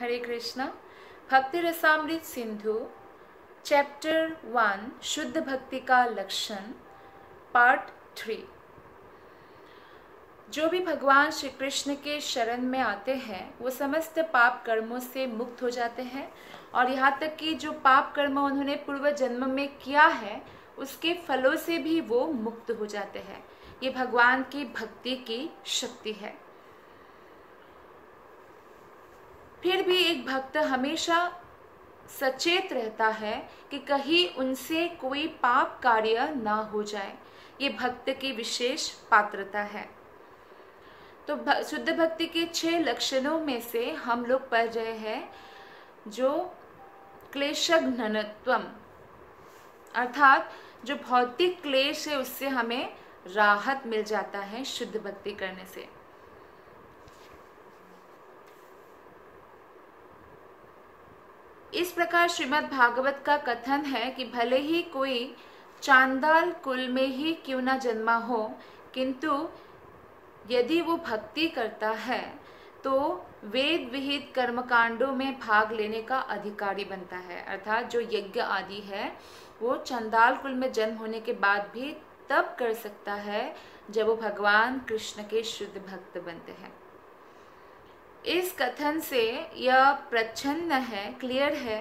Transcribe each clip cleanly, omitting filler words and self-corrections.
हरे कृष्णा। भक्ति रसामृत सिंधु चैप्टर 1 शुद्ध भक्ति का लक्षण पार्ट 3। जो भी भगवान श्री कृष्ण के शरण में आते हैं वो समस्त पाप कर्मों से मुक्त हो जाते हैं और यहाँ तक कि जो पाप कर्म उन्होंने पूर्व जन्म में किया है उसके फलों से भी वो मुक्त हो जाते हैं। ये भगवान की भक्ति की शक्ति है। फिर भी एक भक्त हमेशा सचेत रहता है कि कहीं उनसे कोई पाप कार्य ना हो जाए। ये भक्त की विशेष पात्रता है। तो शुद्ध भक्ति के 6 लक्षणों में से हम लोग पढ़ रहे हैं जो क्लेशघ्नत्वम, अर्थात जो भौतिक क्लेश है उससे हमें राहत मिल जाता है शुद्ध भक्ति करने से। इस प्रकार श्रीमद् भागवत का कथन है कि भले ही कोई चांडाल कुल में ही क्यों ना जन्मा हो, किंतु यदि वो भक्ति करता है तो वेद विहित कर्मकांडों में भाग लेने का अधिकारी बनता है। अर्थात जो यज्ञ आदि है वो चांडाल कुल में जन्म होने के बाद भी तब कर सकता है जब वो भगवान कृष्ण के शुद्ध भक्त बनते हैं। इस कथन से यह प्रच्छन्न है, क्लियर है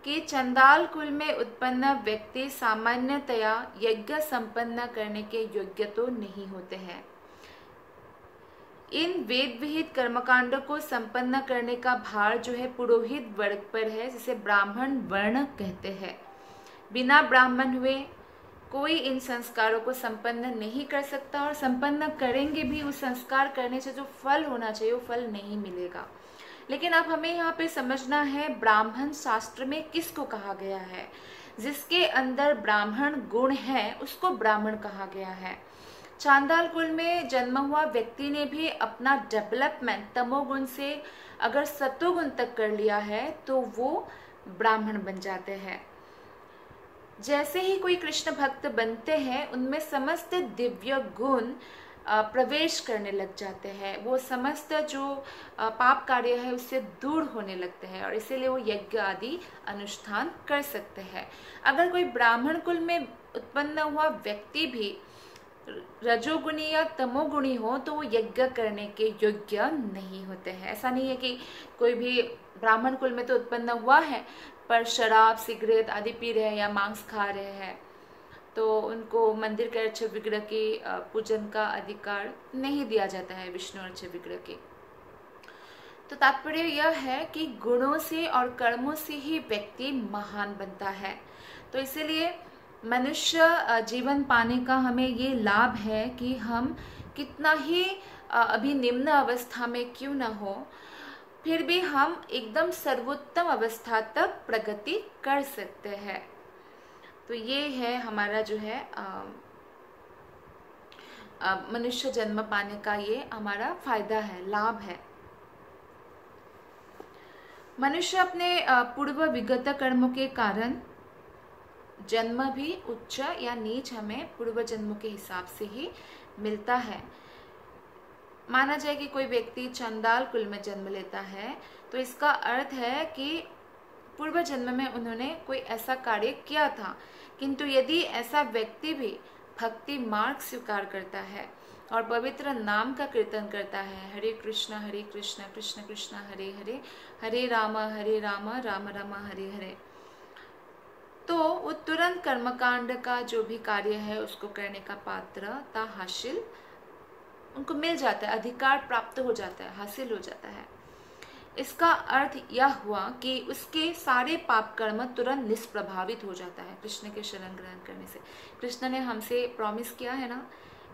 कि चंडाल कुल में उत्पन्न व्यक्ति सामान्यतया यज्ञ संपन्न करने के योग्य तो नहीं होते हैं। इन वेद विहित कर्मकांडों को संपन्न करने का भार जो है पुरोहित वर्ग पर है, जिसे ब्राह्मण वर्ण कहते हैं। बिना ब्राह्मण हुए कोई इन संस्कारों को संपन्न नहीं कर सकता और संपन्न करेंगे भी उस संस्कार करने से जो फल होना चाहिए वो फल नहीं मिलेगा। लेकिन अब हमें यहाँ पे समझना है ब्राह्मण शास्त्र में किसको कहा गया है। जिसके अंदर ब्राह्मण गुण है उसको ब्राह्मण कहा गया है। चांडाल कुल में जन्म हुआ व्यक्ति ने भी अपना डेवलपमेंट तमोगुण से अगर सतोगुण तक कर लिया है तो वो ब्राह्मण बन जाते हैं। जैसे ही कोई कृष्ण भक्त बनते हैं उनमें समस्त दिव्य गुण प्रवेश करने लग जाते हैं। वो समस्त जो पाप कार्य है उससे दूर होने लगते हैं और इसीलिए वो यज्ञ आदि अनुष्ठान कर सकते हैं। अगर कोई ब्राह्मण कुल में उत्पन्न हुआ व्यक्ति भी रजोगुणी या तमोगुणी हो तो वो यज्ञ करने के योग्य नहीं होते हैं। ऐसा नहीं है कि कोई भी ब्राह्मण कुल में तो उत्पन्न हुआ है पर शराब सिगरेट आदि पी रहे हैं या मांस खा रहे हैं तो उनको मंदिर के अच्छे विग्रह के पूजन का अधिकार नहीं दिया जाता है, विष्णु अच्छे विग्रह के। तो तात्पर्य यह है कि गुणों से और कर्मों से ही व्यक्ति महान बनता है। तो इसीलिए मनुष्य जीवन पाने का हमें ये लाभ है कि हम कितना ही अभी निम्न अवस्था में क्यों न हो फिर भी हम एकदम सर्वोत्तम अवस्था तक प्रगति कर सकते हैं। तो ये है हमारा जो है मनुष्य जन्म पाने का ये हमारा फायदा है, लाभ है। मनुष्य अपने पूर्व विगत कर्मों के कारण जन्म भी उच्च या नीच हमें पूर्व जन्मों के हिसाब से ही मिलता है। माना जाए कि कोई व्यक्ति चांडाल कुल में जन्म लेता है तो इसका अर्थ है कि पूर्व जन्म में उन्होंने कोई ऐसा कार्य किया था, किंतु यदि ऐसा व्यक्ति भी भक्ति मार्ग स्वीकार करता है और पवित्र नाम का कीर्तन करता है, हरे कृष्ण कृष्ण कृष्ण हरे हरे, हरे राम राम राम हरे हरे, तो वो तुरंत कर्मकांड का जो भी कार्य है उसको करने का पात्रता हासिल उनको मिल जाता है, अधिकार प्राप्त हो जाता है, हासिल हो जाता है। इसका अर्थ यह हुआ कि उसके सारे पाप कर्म तुरंत निष्प्रभावित हो जाता है कृष्ण के शरण ग्रहण करने से। कृष्ण ने हमसे प्रॉमिस किया है ना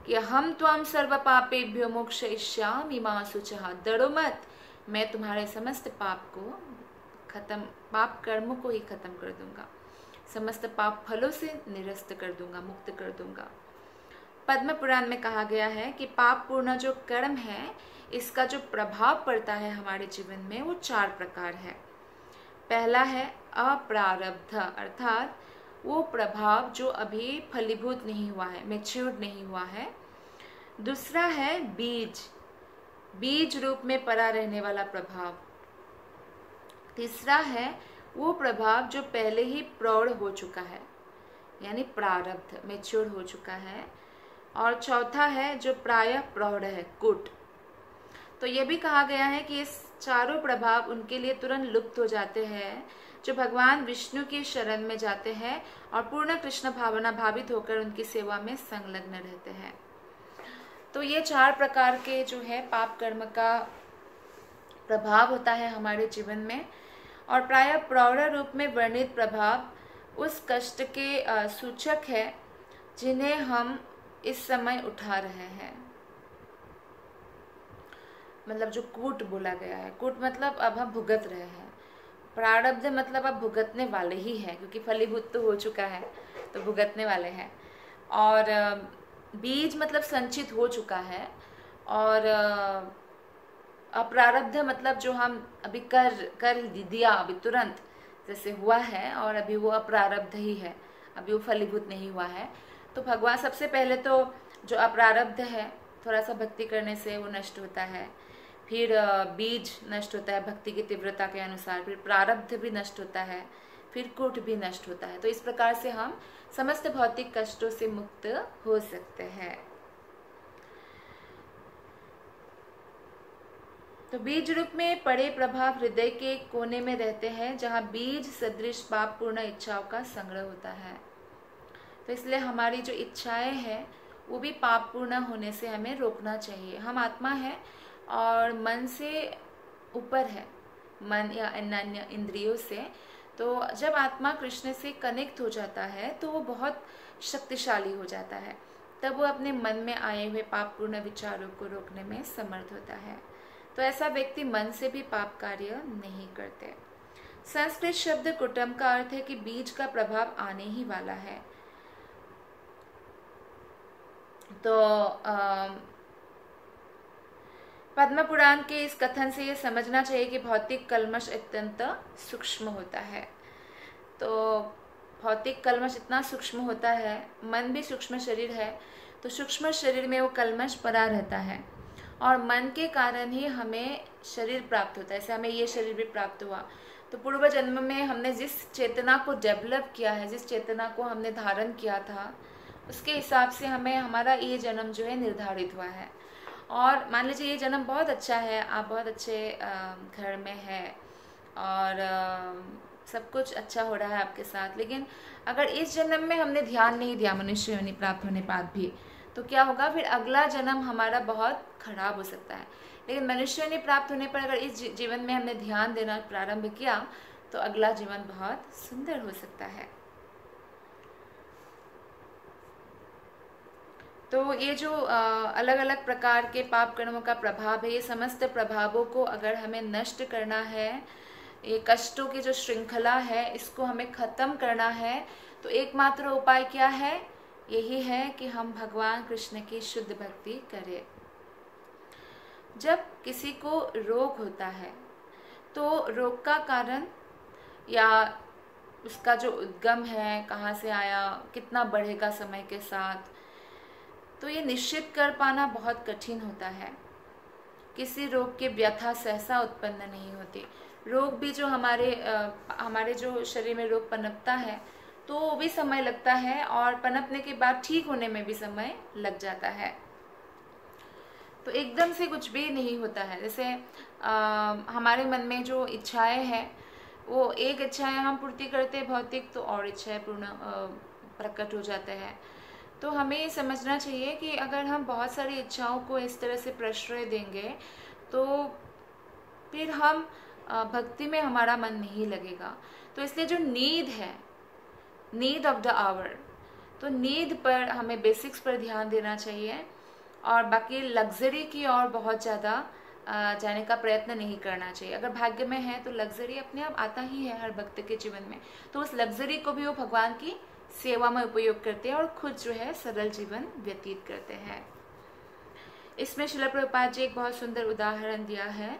कि हम त्वाम सर्व पापेभ्यो मोक्षयिष्यामि मा शुचः, डरो मत, मैं तुम्हारे समस्त पाप को खत्म, पाप कर्म को ही खत्म कर दूंगा, समस्त पाप फलों से निरस्त कर दूंगा, मुक्त कर दूंगा। पद्म पुराण में कहा गया है कि पाप पूर्ण जो कर्म है इसका जो प्रभाव पड़ता है हमारे जीवन में वो 4 प्रकार है। पहला है अप्रारब्ध, अर्थात वो प्रभाव जो अभी फलीभूत नहीं हुआ है, मैच्योर्ड नहीं हुआ है। दूसरा है बीज, बीज रूप में पड़ा रहने वाला प्रभाव। तीसरा है वो प्रभाव जो पहले ही प्रौढ़ हो चुका है, यानी प्रारब्ध, मैच्योर हो चुका है। और चौथा है जो प्रायः प्रौढ़ है, कुट। तो ये भी कहा गया है कि इस चारों प्रभाव उनके लिए तुरंत लुप्त हो जाते हैं जो भगवान विष्णु की शरण में जाते हैं और पूर्ण कृष्ण भावना भावित होकर उनकी सेवा में संलग्न रहते हैं। तो ये 4 प्रकार के जो है पाप कर्म का प्रभाव होता है हमारे जीवन में। और प्रायः प्रौढ़ रूप में वर्णित प्रभाव उस कष्ट के सूचक है जिन्हें हम इस समय उठा रहे हैं। मतलब जो कूट बोला गया है, कूट मतलब अब हम भुगत रहे हैं, प्रारब्ध मतलब अब भुगतने वाले ही हैं, क्योंकि फलीभूत तो हो चुका है तो भुगतने वाले हैं। और बीज मतलब संचित हो चुका है। और अप्रारब्ध मतलब जो हम अभी कर दिया अभी तुरंत जैसे हुआ है, और अभी वो अप्रारब्ध ही है, अभी वो फलीभूत नहीं हुआ है। तो भगवान सबसे पहले तो जो अप्रारब्ध है थोड़ा सा भक्ति करने से वो नष्ट होता है, फिर बीज नष्ट होता है भक्ति की तीव्रता के अनुसार, फिर प्रारब्ध भी नष्ट होता है, फिर कूट भी नष्ट होता है। तो इस प्रकार से हम समस्त भौतिक कष्टों से मुक्त हो सकते हैं। तो बीज रूप में पड़े प्रभाव हृदय के कोने में रहते हैं, जहां बीज सदृश पाप पूर्ण इच्छाओं का संग्रह होता है। तो इसलिए हमारी जो इच्छाएं हैं वो भी पाप पूर्ण होने से हमें रोकना चाहिए। हम आत्मा है और मन से ऊपर है, मन या अन्य इंद्रियों से। तो जब आत्मा कृष्ण से कनेक्ट हो जाता है तो वो बहुत शक्तिशाली हो जाता है, तब वो अपने मन में आए हुए पाप पूर्ण विचारों को रोकने में समर्थ होता है। तो ऐसा व्यक्ति मन से भी पाप कार्य नहीं करते। संस्कृत शब्द कुटम का अर्थ है कि बीज का प्रभाव आने ही वाला है। तो पद्म पुराण के इस कथन से ये समझना चाहिए कि भौतिक कल्मश अत्यंत सूक्ष्म होता है। तो भौतिक कल्मश इतना सूक्ष्म होता है, मन भी सूक्ष्म शरीर है, तो सूक्ष्म शरीर में वो कल्मश पड़ा रहता है और मन के कारण ही हमें शरीर प्राप्त होता है। जैसे हमें ये शरीर भी प्राप्त हुआ, तो पूर्व जन्म में हमने जिस चेतना को डेवलप किया है, जिस चेतना को हमने धारण किया था, उसके हिसाब से हमें हमारा ये जन्म जो है निर्धारित हुआ है। और मान लीजिए ये जन्म बहुत अच्छा है, आप बहुत अच्छे घर में है और सब कुछ अच्छा हो रहा है आपके साथ, लेकिन अगर इस जन्म में हमने ध्यान नहीं दिया मनुष्य योनि प्राप्त होने बाद भी, तो क्या होगा, फिर अगला जन्म हमारा बहुत खराब हो सकता है। लेकिन मनुष्य योनि प्राप्त होने पर अगर इस जीवन में हमने ध्यान देना प्रारंभ किया तो अगला जीवन बहुत सुंदर हो सकता है। तो ये जो अलग अलग प्रकार के पाप कर्मों का प्रभाव है, ये समस्त प्रभावों को अगर हमें नष्ट करना है, ये कष्टों की जो श्रृंखला है इसको हमें खत्म करना है, तो एकमात्र उपाय क्या है, यही है कि हम भगवान कृष्ण की शुद्ध भक्ति करें। जब किसी को रोग होता है तो रोग का कारण या उसका जो उद्गम है, कहाँ से आया, कितना बढ़ेगा समय के साथ, तो ये निश्चित कर पाना बहुत कठिन होता है। किसी रोग की व्यथा सहसा उत्पन्न नहीं होती। रोग भी जो हमारे जो शरीर में रोग पनपता है तो वो भी समय लगता है, और पनपने के बाद ठीक होने में भी समय लग जाता है। तो एकदम से कुछ भी नहीं होता है। जैसे हमारे मन में जो इच्छाएं हैं, वो एक इच्छाएं हम पूर्ति करते भौतिक, तो और इच्छाएं पूर्ण प्रकट हो जाते हैं। तो हमें ये समझना चाहिए कि अगर हम बहुत सारी इच्छाओं को इस तरह से प्रश्रय देंगे तो फिर हम भक्ति में हमारा मन नहीं लगेगा। तो इसलिए जो नीड है, नीड ऑफ द आवर, तो नीड पर हमें बेसिक्स पर ध्यान देना चाहिए, और बाकी लग्जरी की ओर बहुत ज़्यादा जाने का प्रयत्न नहीं करना चाहिए। अगर भाग्य में है तो लग्जरी अपने आप आता ही है हर भक्त के जीवन में, तो उस लग्जरी को भी वो भगवान की सेवा में उपयोग करते हैं और खुद जो है सरल जीवन व्यतीत करते हैं। इसमें श्रील प्रभुपाद जी एक बहुत सुंदर उदाहरण दिया है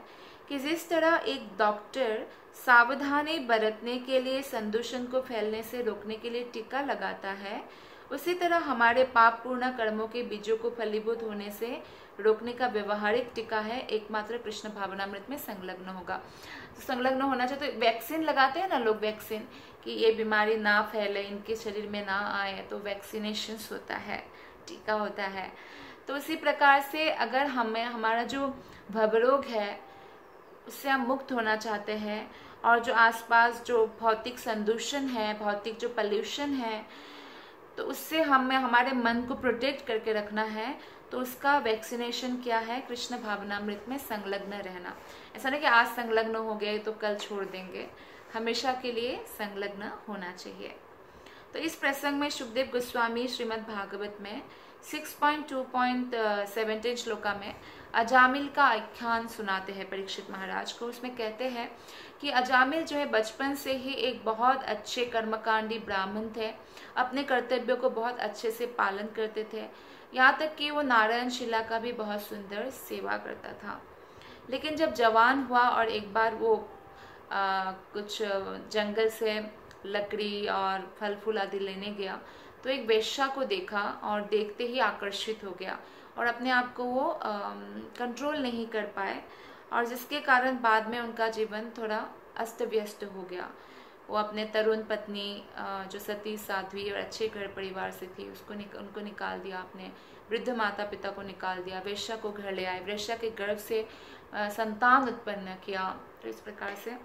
कि जिस तरह एक डॉक्टर सावधानी बरतने के लिए संदूषण को फैलने से रोकने के लिए टीका लगाता है, उसी तरह हमारे पाप पूर्ण कर्मों के बीजों को फलीभूत होने से रोकने का व्यवहारिक टीका है एकमात्र कृष्ण भावनामृत में संलग्न होगा। तो संलग्न होना चाहिए। तो वैक्सीन लगाते हैं ना लोग, वैक्सीन कि ये बीमारी ना फैले, इनके शरीर में ना आए, तो वैक्सीनेशन होता है, टीका होता है। तो इसी प्रकार से अगर हमें हमारा जो भवरोग है उससे हम मुक्त होना चाहते हैं, और जो आसपास जो भौतिक संदूषण है, भौतिक जो पोल्यूशन है, तो उससे हमें हमारे मन को प्रोटेक्ट करके रखना है, तो उसका वैक्सीनेशन क्या है? कृष्ण भावनामृत में संलग्न रहना। ऐसा नहीं कि आज संलग्न हो गए तो कल छोड़ देंगे, हमेशा के लिए संलग्न होना चाहिए। तो इस प्रसंग में शुकदेव गोस्वामी श्रीमद् भागवत में 6.2.17 श्लोका में अजामिल का आख्यान सुनाते हैं परीक्षित महाराज को। उसमें कहते हैं कि अजामिल जो है बचपन से ही एक बहुत अच्छे कर्मकांडी ब्राह्मण थे, अपने कर्तव्यों को बहुत अच्छे से पालन करते थे, यहाँ तक कि वो नारायण शिला का भी बहुत सुंदर सेवा करता था। लेकिन जब जवान हुआ और एक बार वो कुछ जंगल से लकड़ी और फल फूल आदि लेने गया, तो एक वेश्या को देखा और देखते ही आकर्षित हो गया और अपने आप को वो कंट्रोल नहीं कर पाए, और जिसके कारण बाद में उनका जीवन थोड़ा अस्त व्यस्त हो गया। वो अपने तरुण पत्नी जो सती साध्वी और अच्छे घर परिवार से थी उनको निकाल दिया, अपने वृद्ध माता पिता को निकाल दिया, वेश्या को घर ले आए, वेश्या के गर्भ से संतान उत्पन्न किया। तो इस प्रकार से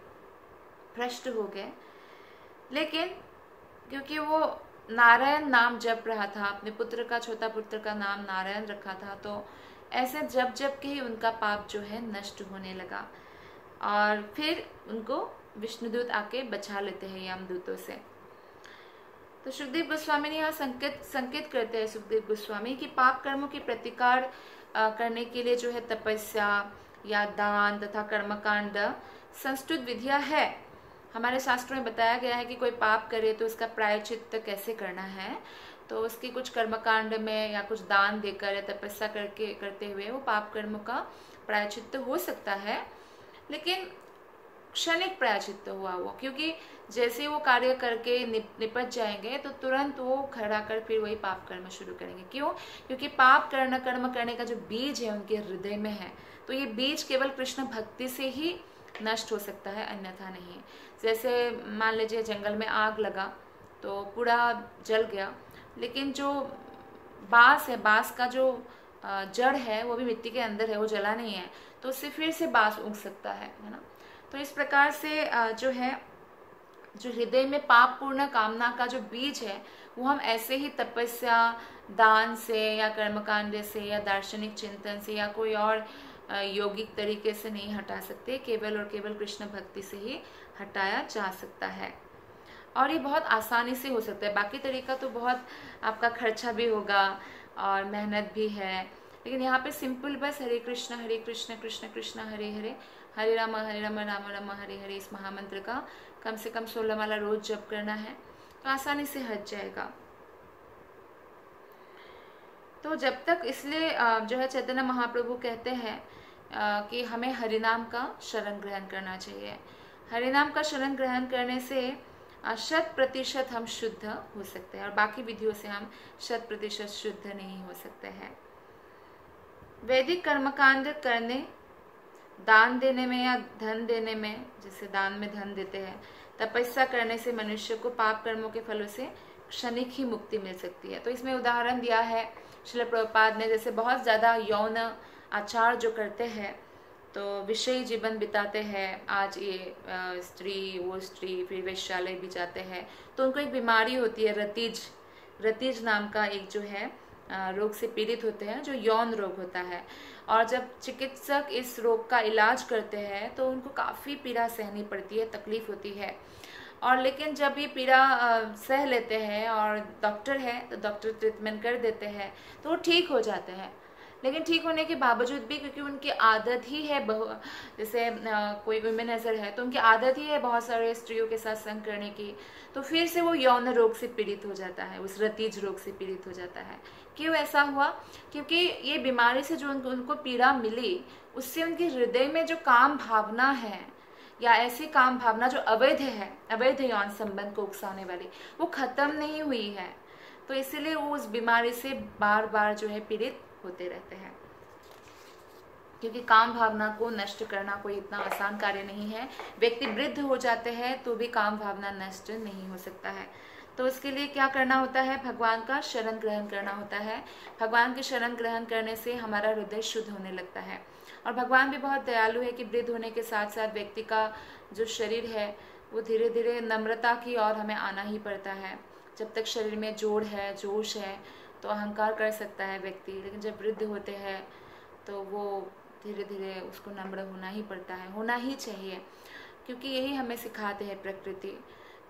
भ्रष्ट हो गए। लेकिन क्योंकि वो नारायण नाम जप रहा था, अपने पुत्र का, छोटा पुत्र का नाम नारायण रखा था, तो ऐसे जब जब के ही उनका पाप जो है नष्ट होने लगा, और फिर उनको विष्णुदूत आके बचा लेते हैं यमदूतों से। तो सुखदेव गोस्वामी ने यहाँ संकेत करते हैं सुखदेव गोस्वामी कि पाप कर्मों की प्रतिकार करने के लिए जो है तपस्या या दान तथा कर्मकांड संस्तुत विधियां है। हमारे शास्त्रों में बताया गया है कि कोई पाप करे तो उसका प्रायश्चित्त कैसे करना है। तो उसकी कुछ कर्मकांड में या कुछ दान देकर या तपस्या करते हुए वो पाप कर्मों का प्रायश्चित्त हो सकता है, लेकिन क्षणिक प्रायश्चित्त हुआ वो, क्योंकि जैसे वो कार्य करके निपट जाएंगे तो तुरंत वो खड़ा कर फिर वही पाप कर्म शुरू करेंगे। क्यों? क्योंकि पाप कर्म करने का जो बीज है उनके हृदय में है, तो ये बीज केवल कृष्ण भक्ति से ही नष्ट हो सकता है, अन्यथा नहीं। जैसे मान लीजिए जंगल में आग लगा तो पूरा जल गया, लेकिन जो बांस है, बांस का जो जड़ है वो भी मिट्टी के अंदर है, वो जला नहीं है, तो उससे फिर से बांस उग सकता है ना। तो इस प्रकार से जो है, जो हृदय में पाप पूर्ण कामना का जो बीज है वो हम ऐसे ही तपस्या, दान से या कर्मकांड से या दार्शनिक चिंतन से या कोई और यौगिक तरीके से नहीं हटा सकते, केवल और केवल कृष्ण भक्ति से ही हटाया जा सकता है। और ये बहुत आसानी से हो सकता है। बाकी तरीका तो बहुत आपका खर्चा भी होगा और मेहनत भी है, लेकिन यहाँ पे सिंपल बस हरे कृष्ण कृष्ण कृष्ण हरे हरे, हरे राम राम राम हरे हरे, इस महामंत्र का कम से कम 16 माला रोज जप करना है, तो आसानी से हट जाएगा। तो जब तक, इसलिए जो है चैतन्य महाप्रभु कहते हैं कि हमें हरिनाम का शरण ग्रहण करना चाहिए। हरिनाम का शरण ग्रहण करने से 100% हम शुद्ध हो सकते हैं, और बाकी विधियों से हम 100% शुद्ध नहीं हो सकते हैं। वैदिक कर्मकांड करने, दान देने में या धन देने में, जैसे दान में धन देते हैं, तपस्या करने से मनुष्य को पाप कर्मों के फलों से क्षणिक ही मुक्ति मिल सकती है। तो इसमें उदाहरण दिया है श्रील प्रभुपाद ने, जैसे बहुत ज़्यादा यौन आचार जो करते हैं, तो विषयी जीवन बिताते हैं, आज ये स्त्री वो स्त्री, फिर वेश्यालय भी जाते हैं, तो उनको एक बीमारी होती है रतीज नाम का एक जो है रोग से पीड़ित होते हैं, जो यौन रोग होता है। और जब चिकित्सक इस रोग का इलाज करते हैं तो उनको काफ़ी पीड़ा सहनी पड़ती है, तकलीफ होती है। और लेकिन जब ये पीड़ा सह लेते हैं और डॉक्टर है तो डॉक्टर ट्रीटमेंट कर देते हैं तो वो ठीक हो जाते हैं। लेकिन ठीक होने के बावजूद भी, क्योंकि उनकी आदत ही है, जैसे कोई वुमेनाइजर है तो उनकी आदत ही है बहुत सारे स्त्रियों के साथ संग करने की, तो फिर से वो यौन रोग से पीड़ित हो जाता है, उस रतीज रोग से पीड़ित हो जाता है। क्यों ऐसा हुआ? क्योंकि ये बीमारी से जो उनको पीड़ा मिली, उससे उनके हृदय में जो काम भावना है या ऐसी काम भावना जो अवैध है, अवैध यौन संबंध को उकसाने वाली, वो खत्म नहीं हुई है। तो इसीलिए वो उस बीमारी से बार बार जो है पीड़ित होते रहते हैं, क्योंकि काम भावना को नष्ट करना कोई इतना आसान कार्य नहीं है। व्यक्ति वृद्ध हो जाते हैं तो भी काम भावना नष्ट नहीं हो सकता है। तो उसके लिए क्या करना होता है, भगवान का शरण ग्रहण करना होता है। भगवान की शरण ग्रहण करने से हमारा हृदय शुद्ध होने लगता है। और भगवान भी बहुत दयालु है कि वृद्ध होने के साथ साथ व्यक्ति का जो शरीर है वो धीरे धीरे नम्रता की ओर हमें आना ही पड़ता है। जब तक शरीर में जोड़ है, जोश है, तो अहंकार कर सकता है व्यक्ति, लेकिन जब वृद्ध होते हैं तो वो धीरे धीरे उसको नम्र होना ही पड़ता है, होना ही चाहिए, क्योंकि यही हमें सिखाते हैं प्रकृति।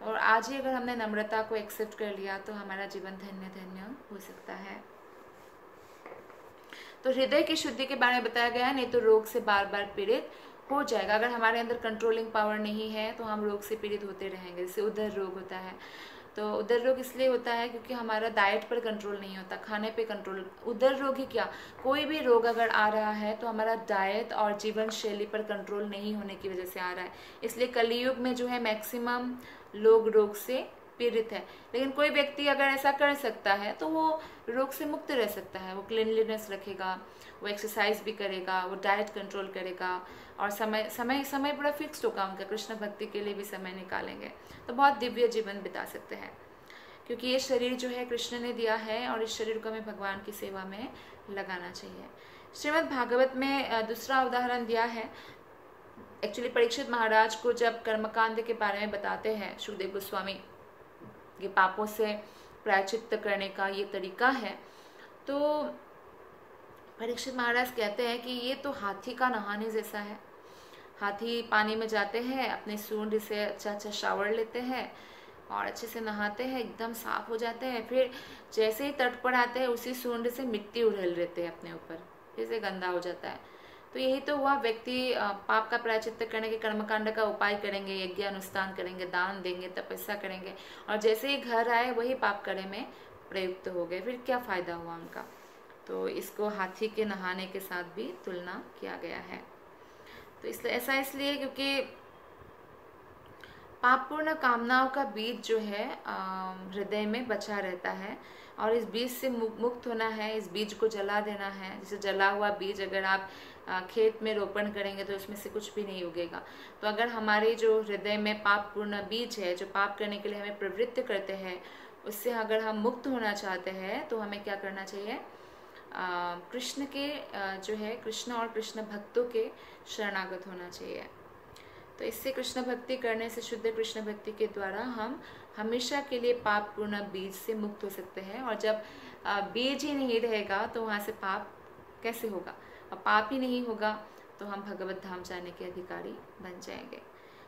और आज ही अगर हमने नम्रता को एक्सेप्ट कर लिया तो हमारा जीवन धन्य धन्य हो सकता है। तो हृदय की शुद्धि के बारे में बताया गया है, नहीं तो रोग से बार बार पीड़ित हो जाएगा। अगर हमारे अंदर कंट्रोलिंग पावर नहीं है तो हम रोग से पीड़ित होते रहेंगे। जैसे उदर रोग होता है, तो उदर रोग इसलिए होता है क्योंकि हमारा डाइट पर कंट्रोल नहीं होता, खाने पे कंट्रोल। उदर रोग ही क्या, कोई भी रोग अगर आ रहा है तो हमारा डाइट और जीवन शैली पर कंट्रोल नहीं होने की वजह से आ रहा है। इसलिए कलयुग में जो है मैक्सिमम लोग रोग से पीड़ित है। लेकिन कोई व्यक्ति अगर ऐसा कर सकता है तो वो रोग से मुक्त रह सकता है। वो क्लीनलीनेस रखेगा, वो एक्सरसाइज भी करेगा, वो डाइट कंट्रोल करेगा, और समय समय समय बड़ा फिक्स्ड होगा उनका, कृष्ण भक्ति के लिए भी समय निकालेंगे तो बहुत दिव्य जीवन बिता सकते हैं। क्योंकि ये शरीर जो है कृष्ण ने दिया है और इस शरीर को हमें भगवान की सेवा में लगाना चाहिए। श्रीमद् भागवत में दूसरा उदाहरण दिया है। एक्चुअली परीक्षित महाराज को जब कर्मकांड के बारे में बताते हैं सुखदेव गोस्वामी, ये पापों से प्रायश्चित्त करने का ये तरीका है, तो परीक्षित महाराज कहते हैं कि ये तो हाथी का नहाने जैसा है। हाथी पानी में जाते हैं, अपने सूंड से अच्छा शावर लेते हैं और अच्छे से नहाते हैं, एकदम साफ हो जाते हैं। फिर जैसे ही तट पर आते हैं उसी सूंड से मिट्टी उड़ेल लेते हैं अपने ऊपर, फिर से गंदा हो जाता है। तो यही तो हुआ, व्यक्ति पाप का प्रायश्चित्त करने के कर्मकांड का उपाय करेंगे, यज्ञ अनुष्ठान करेंगे, दान देंगे, तपस्या करेंगे, और जैसे ही घर आए वही पाप करने में प्रयुक्त हो गए, फिर क्या फायदा हुआ उनका। तो इसको हाथी के नहाने के साथ भी तुलना किया गया है। तो इसलिए ऐसा इसलिए क्योंकि पापपूर्ण कामनाओं का बीज जो है हृदय में बचा रहता है, और इस बीज से मुक्त होना है, इस बीज को जला देना है। जैसे जला हुआ बीज अगर आप खेत में रोपण करेंगे तो उसमें से कुछ भी नहीं उगेगा। तो अगर हमारे जो हृदय में पापपूर्ण बीज है, जो पाप करने के लिए हमें प्रवृत्त करते हैं, उससे अगर हम मुक्त होना चाहते हैं तो हमें क्या करना चाहिए, कृष्ण के जो है कृष्ण और कृष्ण भक्तों के शरणागत होना चाहिए। तो इससे कृष्ण भक्ति करने से, शुद्ध कृष्ण भक्ति के द्वारा हम हमेशा के लिए पाप पूर्ण बीज से मुक्त हो सकते हैं। और जब बीज ही नहीं रहेगा तो वहाँ से पाप कैसे होगा, और पाप ही नहीं होगा तो हम भगवत धाम जाने के अधिकारी बन जाएंगे।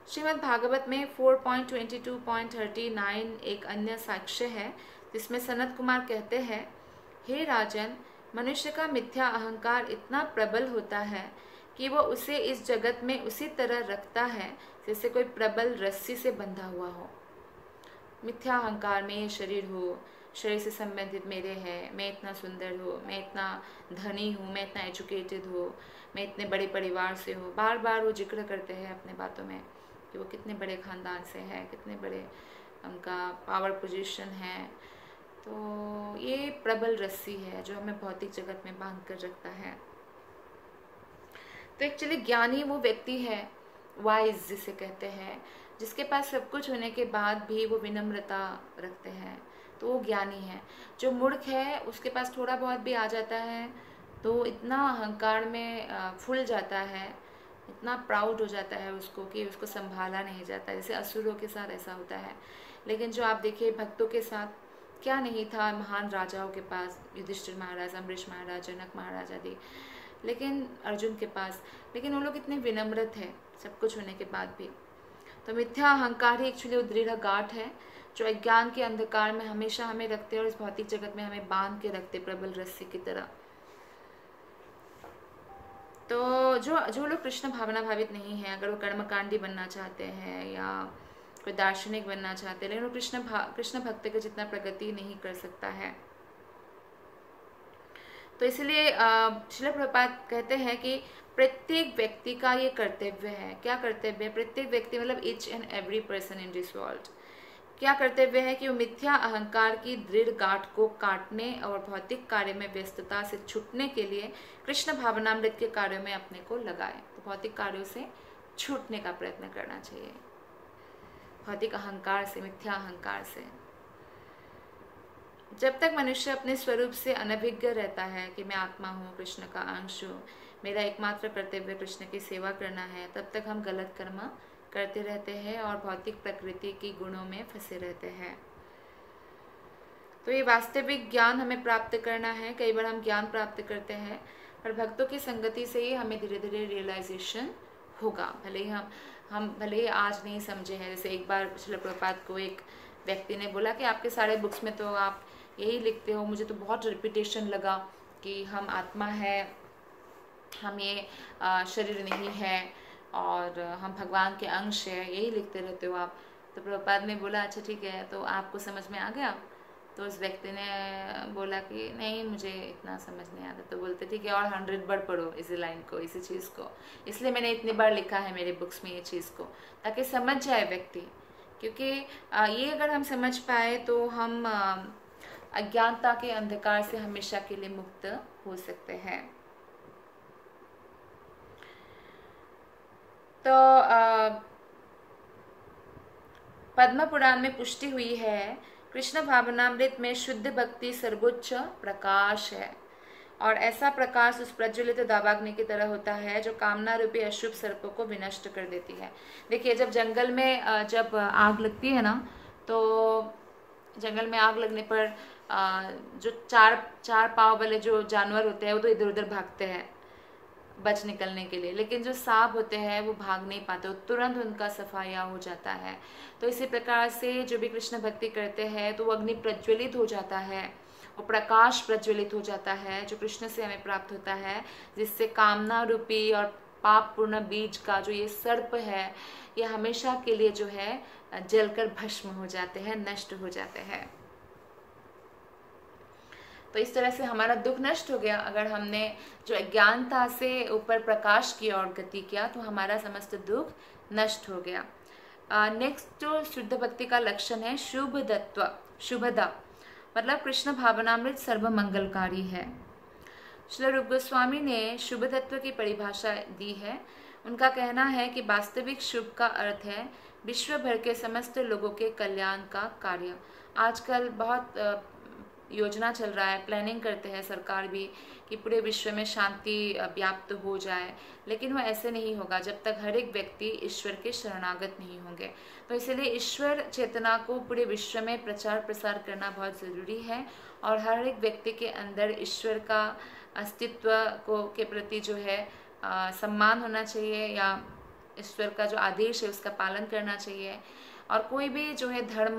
श्रीमद् भागवत में 4.22.39 एक अन्य साक्ष्य है, जिसमें सनत कुमार कहते हैं, हे राजन, मनुष्य का मिथ्या अहंकार इतना प्रबल होता है कि वो उसे इस जगत में उसी तरह रखता है जैसे कोई प्रबल रस्सी से बंधा हुआ हो। मिथ्या अहंकार में ये शरीर हो, शरीर से संबंधित मेरे है, मैं इतना सुंदर हो, मैं इतना धनी हूँ, मैं इतना एजुकेटेड हो, मैं इतने बड़े परिवार से हूँ। बार बार वो जिक्र करते हैं अपने बातों में कि वो कितने बड़े खानदान से है, कितने बड़े उनका पावर पोजीशन है। तो ये प्रबल रस्सी है जो हमें भौतिक जगत में बांध कर रखता है। तो एक्चुअली ज्ञानी वो व्यक्ति है, वाइज जिसे कहते हैं, जिसके पास सब कुछ होने के बाद भी वो विनम्रता रखते हैं, तो वो ज्ञानी है। जो मूर्ख है उसके पास थोड़ा बहुत भी आ जाता है तो इतना अहंकार में फूल जाता है, इतना प्राउड हो जाता है उसको कि उसको संभाला नहीं जाता। जैसे असुरों के साथ ऐसा होता है। लेकिन जो आप देखिए भक्तों के साथ क्या नहीं था, महान राजाओं के पास, युधिष्ठिर महाराज, अम्बरीश महाराज, जनक महाराज आदि, लेकिन अर्जुन के पास, लेकिन वो लोग इतने विनम्र थे सब कुछ होने के बाद भी। तो मिथ्या अहंकार ही एक्चुअली दृढ़ गांठ है जो अज्ञान के अंधकार में हमेशा हमें रखते हैं और इस भौतिक जगत में हमें बांध के रखते प्रबल रस्सी की तरह। तो जो लोग कृष्ण भावना भावित नहीं है, अगर वो कर्मकांडी बनना चाहते हैं या कोई दार्शनिक बनना चाहते हैं, लेकिन वो कृष्ण भक्त के जितना प्रगति नहीं कर सकता है। तो इसलिए श्रील प्रभुपाद कहते हैं कि प्रत्येक व्यक्ति का ये कर्तव्य है। क्या कर्तव्य है? प्रत्येक व्यक्ति मतलब each and every person in this world, क्या कर्तव्य है कि वो मिथ्या अहंकार की दृढ़ गांठ को काटने और भौतिक कार्य में व्यस्तता से छूटने के लिए कृष्ण भावनामृत के कार्यों में अपने को लगाए। तो भौतिक कार्यों से छूटने का प्रयत्न करना चाहिए, भौतिक अहंकार से, मिथ्या अहंकार से। जब तक मनुष्य अपने स्वरूप से अनभिज्ञ रहता है कि मैं आत्मा हूँ, कृष्ण का अंश हूँ, मेरा एकमात्र कर्तव्य कृष्ण की सेवा करना है, तब तक हम गलत कर्म करते रहते हैं और भौतिक प्रकृति की गुणों में फंसे रहते हैं। तो ये वास्तविक ज्ञान हमें प्राप्त करना है। कई बार हम ज्ञान प्राप्त करते हैं, पर भक्तों की संगति से ही हमें धीरे धीरे रियलाइजेशन होगा। भले ही हम भले ही आज नहीं समझे हैं। जैसे एक बार श्रील प्रभुपाद को एक व्यक्ति ने बोला कि आपके सारे बुक्स में तो आप यही लिखते हो, मुझे तो बहुत रिपीटेशन लगा कि हम आत्मा है, हम ये शरीर नहीं है और हम भगवान के अंश है, यही लिखते रहते हो आप। तो प्रभुपाद ने बोला अच्छा ठीक है, तो आपको समझ में आ गया? तो उस व्यक्ति ने बोला कि नहीं, मुझे इतना समझ नहीं आता। तो बोलते ठीक है, और 100 बार पढ़ो इसी लाइन को, इसी चीज़ को, इसलिए मैंने इतनी बार लिखा है मेरे बुक्स में ये चीज़ को, ताकि समझ जाए व्यक्ति। क्योंकि ये अगर हम समझ पाए तो हम अज्ञानता के अंधकार से हमेशा के लिए मुक्त हो सकते हैं। तो पद्म पुराण में पुष्टि हुई है, कृष्ण भावनामृत में शुद्ध भक्ति सर्वोच्च प्रकाश है, और ऐसा प्रकाश उस प्रज्वलित दावाग्नि की तरह होता है जो कामना रूपी अशुभ सर्पों को विनष्ट कर देती है। देखिए, जब जंगल में जब आग लगती है ना, तो जंगल में आग लगने पर जो चार पांव वाले जो जानवर होते हैं वो तो इधर उधर भागते हैं बच निकलने के लिए, लेकिन जो सांप होते हैं वो भाग नहीं पाते, तुरंत उनका सफाया हो जाता है। तो इसी प्रकार से जो भी कृष्ण भक्ति करते हैं तो वो अग्नि प्रज्वलित हो जाता है, वो प्रकाश प्रज्वलित हो जाता है जो कृष्ण से हमें प्राप्त होता है, जिससे कामना रूपी और पाप पूर्ण बीज का जो ये सर्प है, ये हमेशा के लिए जो है जलकर भस्म हो जाते हैं, नष्ट हो जाते हैं। तो इस तरह से हमारा दुख नष्ट हो गया। अगर हमने जो अज्ञानता से ऊपर प्रकाश की ओर गति किया तो हमारा समस्त दुख नष्ट हो गया। नेक्स्ट जो शुद्ध भक्ति का लक्षण है शुभदत्व, शुभदा मतलब कृष्ण भावनामृत सर्व मंगलकारी है। श्री रूप गोस्वामी ने शुभ तत्व की परिभाषा दी है। उनका कहना है कि वास्तविक शुभ का अर्थ है विश्व भर के समस्त लोगों के कल्याण का कार्य। आजकल बहुत योजना चल रहा है, प्लानिंग करते हैं सरकार भी कि पूरे विश्व में शांति व्याप्त हो जाए, लेकिन वो ऐसे नहीं होगा जब तक हर एक व्यक्ति ईश्वर के शरणागत नहीं होंगे। तो इसलिए ईश्वर चेतना को पूरे विश्व में प्रचार प्रसार करना बहुत ज़रूरी है, और हर एक व्यक्ति के अंदर ईश्वर का अस्तित्व को के प्रति जो है सम्मान होना चाहिए, या ईश्वर का जो आदेश है उसका पालन करना चाहिए। और कोई भी जो है धर्म,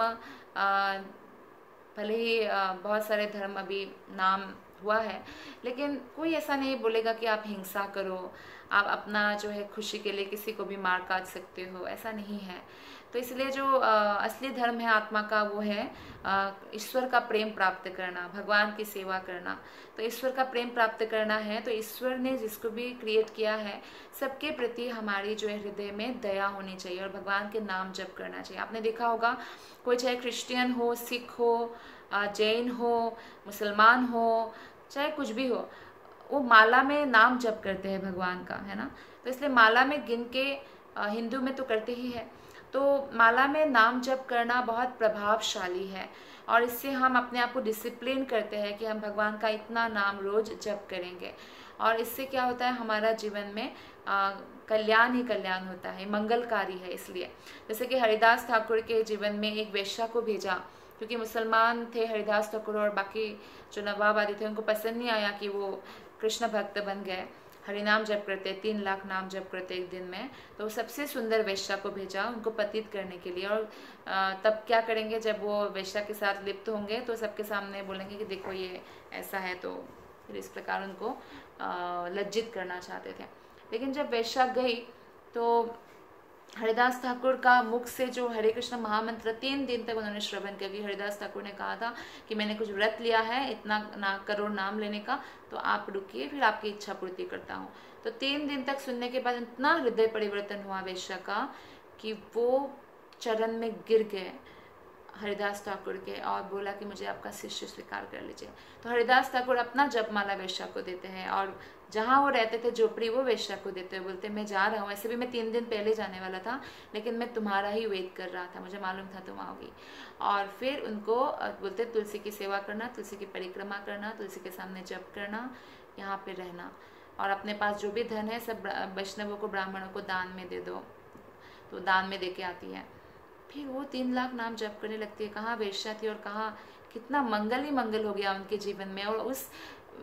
भले ही बहुत सारे धर्म अभी नाम हुआ है, लेकिन कोई ऐसा नहीं बोलेगा कि आप हिंसा करो, आप अपना जो है खुशी के लिए किसी को भी मार काट सकते हो, ऐसा नहीं है। तो इसलिए जो असली धर्म है आत्मा का वो है ईश्वर का प्रेम प्राप्त करना, भगवान की सेवा करना। तो ईश्वर का प्रेम प्राप्त करना है तो ईश्वर ने जिसको भी क्रिएट किया है सबके प्रति हमारी जो है हृदय में दया होनी चाहिए, और भगवान के नाम जप करना चाहिए। आपने देखा होगा कोई चाहे क्रिश्चियन हो, सिख हो, जैन हो, मुसलमान हो, चाहे कुछ भी हो, वो माला में नाम जप करते हैं भगवान का, है ना। तो इसलिए माला में गिन के हिंदू में तो करते ही है, तो माला में नाम जप करना बहुत प्रभावशाली है, और इससे हम अपने आप को डिसिप्लिन करते हैं कि हम भगवान का इतना नाम रोज जप करेंगे। और इससे क्या होता है, हमारा जीवन में कल्याण ही कल्याण होता है, मंगलकारी है। इसलिए जैसे कि हरिदास ठाकुर के जीवन में एक वेश्या को भेजा, क्योंकि मुसलमान थे हरिदास ठाकुर, और बाकी जो नवाब आदि थे उनको पसंद नहीं आया कि वो कृष्ण भक्त बन गए, हरिनाम जप करते, 3 लाख नाम जप करते एक दिन में। तो सबसे सुंदर वेश्या को भेजा उनको पतित करने के लिए। और तब क्या करेंगे, जब वो वेश्या के साथ लिप्त होंगे तो सबके सामने बोलेंगे कि देखो ये ऐसा है, तो फिर इस प्रकार उनको लज्जित करना चाहते थे। लेकिन जब वेश्या गई तो हरिदास ठाकुर का मुख से जो हरे कृष्ण महामंत्र 3 दिन तक उन्होंने श्रवण किया। कि हरिदास ठाकुर ने कहा था कि मैंने कुछ व्रत लिया है इतना करोड़ नाम लेने का, तो आप रुकिए, फिर आपकी इच्छा पूर्ति करता हूँ। तो 3 दिन तक सुनने के बाद इतना हृदय परिवर्तन हुआ वेश्या का कि वो चरण में गिर गए, हरिदास ठाकुर के और बोला कि मुझे आपका शिष्य स्वीकार कर लीजिए। तो हरिदास ठाकुर अपना जपमाला वेश्या को देते हैं और जहाँ वो रहते थे झोपड़ी वो वेश्या को देते हैं। बोलते मैं जा रहा हूँ, ऐसे भी मैं 3 दिन पहले जाने वाला था, लेकिन मैं तुम्हारा ही वेट कर रहा था, मुझे मालूम था तुम आओगी। और फिर उनको बोलते तुलसी की सेवा करना, तुलसी की परिक्रमा करना, तुलसी के सामने जप करना, यहाँ पे रहना, और अपने पास जो भी धन है सब वैष्णवों को, ब्राह्मणों को दान में दे दो। तो दान में दे के आती है। फिर वो 3 लाख नाम जप करने लगती है। कहाँ वेश्या थी और कहाँ कितना मंगल ही मंगल हो गया उनके जीवन में। और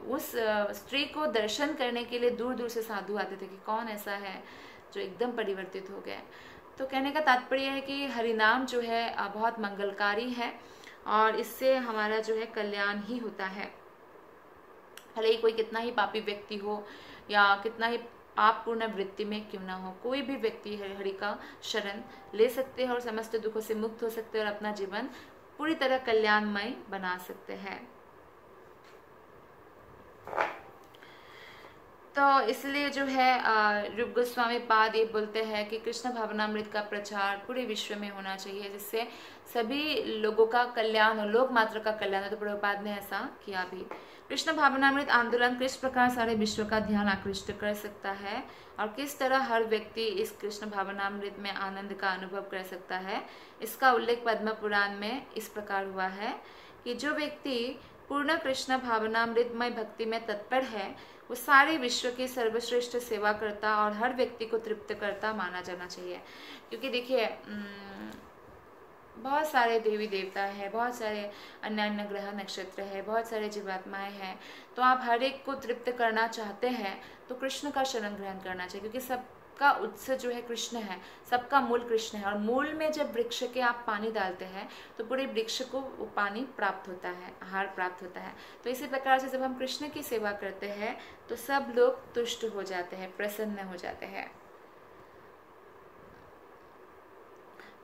उस स्त्री को दर्शन करने के लिए दूर दूर से साधु आते थे कि कौन ऐसा है जो एकदम परिवर्तित हो गया। तो कहने का तात्पर्य है कि हरिनाम जो है बहुत मंगलकारी है और इससे हमारा जो है कल्याण ही होता है। भले ही कोई कितना ही पापी व्यक्ति हो या कितना ही पाप पूर्ण वृत्ति में क्यों ना हो, कोई भी व्यक्ति हरि का शरण ले सकते हैं और समस्त दुखों से मुक्त हो सकते हैं और अपना जीवन पूरी तरह कल्याणमय बना सकते हैं। तो इसलिए जो है रूप गोस्वामी पाद ये बोलते हैं कि कृष्ण भावनामृत का प्रचार पूरे विश्व में होना चाहिए, जिससे सभी लोगों का कल्याण हो, लोक मात्र का कल्याण हो। तो प्रभुपाद ने ऐसा किया भी। कृष्ण भावनामृत आंदोलन किस प्रकार सारे विश्व का ध्यान आकृष्ट कर सकता है और किस तरह हर व्यक्ति इस कृष्ण भावनामृत में आनंद का अनुभव कर सकता है, इसका उल्लेख पद्म पुराण में इस प्रकार हुआ है कि जो व्यक्ति पूर्ण कृष्ण भावनामृतमय भक्ति में तत्पर है वो सारे विश्व की सर्वश्रेष्ठ सेवा करता और हर व्यक्ति को तृप्त करता माना जाना चाहिए। क्योंकि देखिए बहुत सारे देवी देवता है, बहुत सारे अन्य अन्य ग्रह नक्षत्र है, बहुत सारे जीवात्माएं हैं। तो आप हर एक को तृप्त करना चाहते हैं तो कृष्ण का शरण ग्रहण करना चाहिए, क्योंकि सबका उत्स जो है कृष्ण है, सबका मूल कृष्ण है। और मूल में जब वृक्ष के आप पानी डालते हैं तो पूरे वृक्ष को वो पानी प्राप्त होता है, आहार प्राप्त होता है। तो इसी प्रकार से जब हम कृष्ण की सेवा करते हैं तो सब लोग तुष्ट हो जाते हैं, प्रसन्न हो जाते हैं।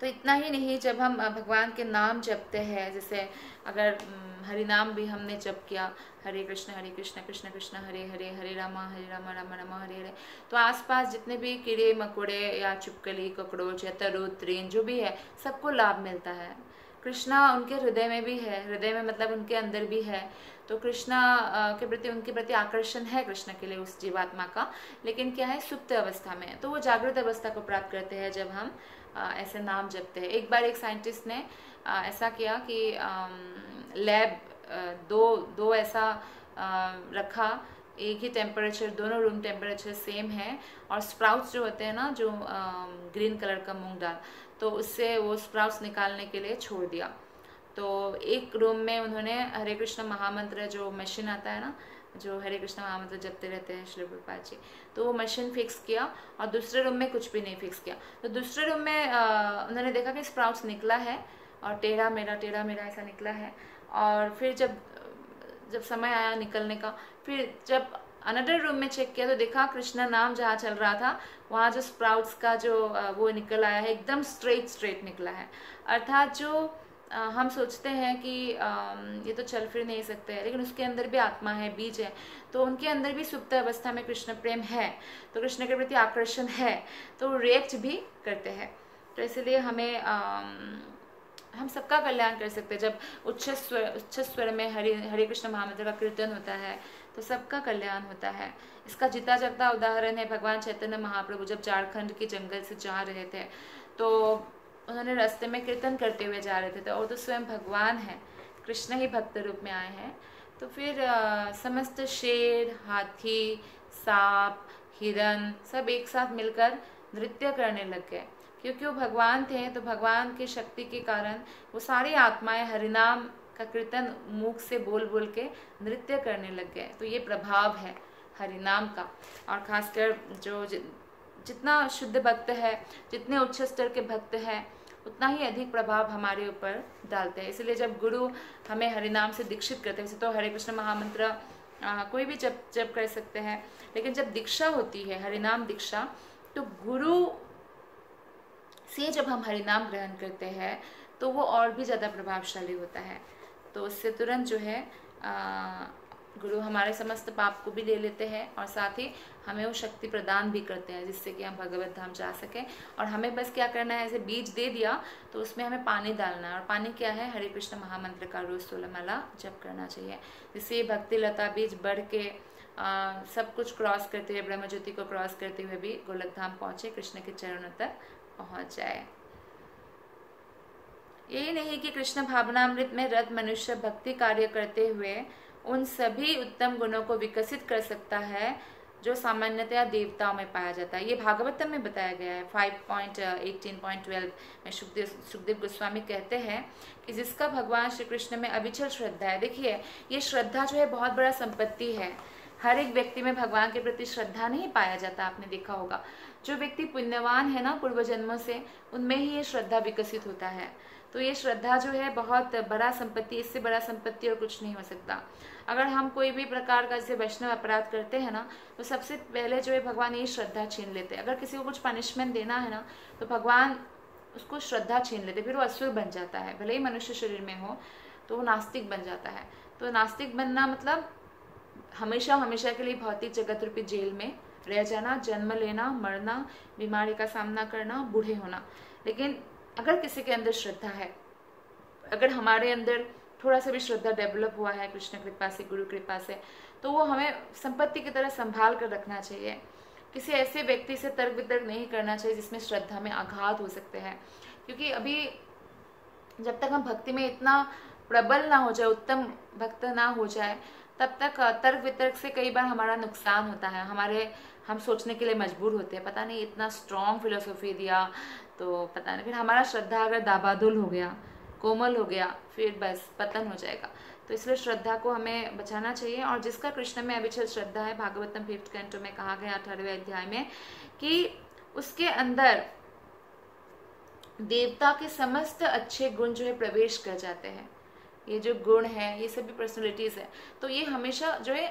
तो इतना ही नहीं, जब हम भगवान के नाम जपते हैं, जैसे अगर हरि नाम भी हमने जप किया, हरे कृष्ण कृष्ण कृष्ण हरे हरे, हरे राम राम राम हरे हरे, तो आसपास जितने भी कीड़े मकोड़े या छिपकली, ककड़ोच या तरोत, त्रेन जो भी है, सबको लाभ मिलता है। कृष्णा उनके हृदय में भी है, हृदय में मतलब उनके अंदर भी है। तो कृष्णा के प्रति, उनके प्रति आकर्षण है कृष्ण के लिए उस जीवात्मा का, लेकिन क्या है, सुप्त अवस्था में। तो वो जागृत अवस्था को प्राप्त करते हैं जब हम ऐसे नाम जपते हैं। एक बार एक साइंटिस्ट ने ऐसा किया कि लैब दो ऐसा रखा, एक ही टेम्परेचर, दोनों रूम टेम्परेचर सेम है, और स्प्राउट्स जो होते हैं ना, जो ग्रीन कलर का मूंग दाल, तो उससे वो स्प्राउट्स निकालने के लिए छोड़ दिया। तो एक रूम में उन्होंने हरे कृष्ण महामंत्र, जो मशीन आता है ना, जो हरे कृष्ण महामंत्र जपते रहते हैं श्री प्रभुपाद जी, तो वो मशीन फिक्स किया, और दूसरे रूम में कुछ भी नहीं फिक्स किया। तो दूसरे रूम में उन्होंने देखा कि स्प्राउट्स निकला है और टेढ़ा मेरा ऐसा निकला है। और फिर जब समय आया निकलने का, फिर जब अनदर रूम में चेक किया तो देखा कृष्णा नाम जहाँ चल रहा था वहाँ जो स्प्राउट्स का जो वो निकल आया है, एकदम स्ट्रेट निकला है। अर्थात जो हम सोचते हैं कि ये तो चल फिर नहीं सकते हैं, लेकिन उसके अंदर भी आत्मा है, बीज है, तो उनके अंदर भी सुप्त अवस्था में कृष्ण प्रेम है, तो कृष्ण के प्रति आकर्षण है, तो रिएक्ट भी करते हैं। तो इसलिए हमें हम सबका कल्याण कर सकते हैं। जब उच्च स्वर में हरे कृष्ण महामंत्र का कीर्तन होता है तो सबका कल्याण होता है। इसका जीता जागता उदाहरण है भगवान चैतन्य महाप्रभु जब झारखंड के जंगल से जा रहे थे, तो उन्होंने रास्ते में कीर्तन करते हुए जा रहे थे, तो वो तो स्वयं भगवान है, कृष्ण ही भक्त रूप में आए हैं। तो फिर समस्त शेर, हाथी, सांप, हिरन सब एक साथ मिलकर नृत्य करने लग गए, क्योंकि वो भगवान थे। तो भगवान की शक्ति के कारण वो सारी आत्माएं हरिनाम का कीर्तन मुख से बोल बोल के नृत्य करने लग गए। तो ये प्रभाव है हरिनाम का, और खासकर जो जितना शुद्ध भक्त है, जितने उच्च स्तर के भक्त हैं, उतना ही अधिक प्रभाव हमारे ऊपर डालते हैं। इसलिए जब गुरु हमें हरिनाम से दीक्षित करते हैं, वैसे तो हरे कृष्ण महामंत्र कोई भी जप कर सकते हैं, लेकिन जब दीक्षा होती है, हरिनाम दीक्षा, तो गुरु से जब हम हरिनाम ग्रहण करते हैं तो वो और भी ज़्यादा प्रभावशाली होता है। तो उससे तुरंत जो है गुरु हमारे समस्त पाप को भी ले लेते हैं और साथ ही हमें वो शक्ति प्रदान भी करते हैं जिससे कि हम भगवत धाम जा सकें। और हमें बस क्या करना है, ऐसे बीज दे दिया तो उसमें हमें पानी डालना है, और पानी क्या है, हरे कृष्ण महामंत्र का रोज 16 माला जप करना चाहिए, जिससे ये भक्ति लता बीज बढ़ के सब कुछ क्रॉस करते हुए, ब्रह्म ज्योति को क्रॉस करते हुए भी गोलक धाम पहुंचे, कृष्ण के चरणों तक पहुंच जाए। यही नहीं कि कृष्ण भावनामृत में रत मनुष्य भक्ति कार्य करते हुए उन सभी उत्तम गुणों को विकसित कर सकता है जो सामान्यतया देवताओं में पाया जाता है। ये भागवतम में बताया गया है 5.18.12 में सुखदेव गोस्वामी कहते हैं कि जिसका भगवान श्री कृष्ण में अविचल श्रद्धा है। देखिए, ये श्रद्धा जो है बहुत बड़ा संपत्ति है। हर एक व्यक्ति में भगवान के प्रति श्रद्धा नहीं पाया जाता, आपने देखा होगा। जो व्यक्ति पुण्यवान है ना पूर्व जन्मों से, उनमें ही ये श्रद्धा विकसित होता है। तो ये श्रद्धा जो है बहुत बड़ा संपत्ति, इससे बड़ा संपत्ति और कुछ नहीं हो सकता। अगर हम कोई भी प्रकार का जैसे वैष्णव अपराध करते हैं ना, तो सबसे पहले जो है भगवान ये श्रद्धा छीन लेते हैं। अगर किसी को कुछ पनिशमेंट देना है ना, तो भगवान उसको श्रद्धा छीन लेते, फिर वो असुर बन जाता है। भले ही मनुष्य शरीर में हो तो वो नास्तिक बन जाता है। तो नास्तिक बनना मतलब हमेशा हमेशा के लिए भौतिक जगत रूपी जेल में रह जाना, जन्म लेना, मरना, बीमारी का सामना करना, बूढ़े होना। लेकिन अगर किसी के अंदर श्रद्धा है, अगर हमारे अंदर थोड़ा सा भी श्रद्धा डेवलप हुआ है कृष्ण कृपा से, गुरु कृपा से, तो वो हमें संपत्ति की तरह संभाल कर रखना चाहिए। किसी ऐसे व्यक्ति से तर्क वितर्क नहीं करना चाहिए जिसमें श्रद्धा में आघात हो सकते हैं, क्योंकि अभी जब तक हम भक्ति में इतना प्रबल ना हो जाए, उत्तम भक्त ना हो जाए, तब तक तर्क वितर्क से कई बार हमारा नुकसान होता है। हम सोचने के लिए मजबूर होते हैं, पता नहीं इतना स्ट्रॉन्ग फिलोसॉफी दिया तो पता नहीं, फिर हमारा श्रद्धा अगर दाबादुल हो गया, कोमल हो गया, फिर बस पतन हो जाएगा। तो इसलिए श्रद्धा को हमें बचाना चाहिए। और जिसका कृष्ण में अविचल श्रद्धा है, भागवतम 5th कैंटो में कहा गया 18वें अध्याय में कि उसके अंदर देवता के समस्त अच्छे गुण जो है प्रवेश कर जाते हैं। ये जो गुण है, ये सभी पर्सनैलिटीज है, तो ये हमेशा जो है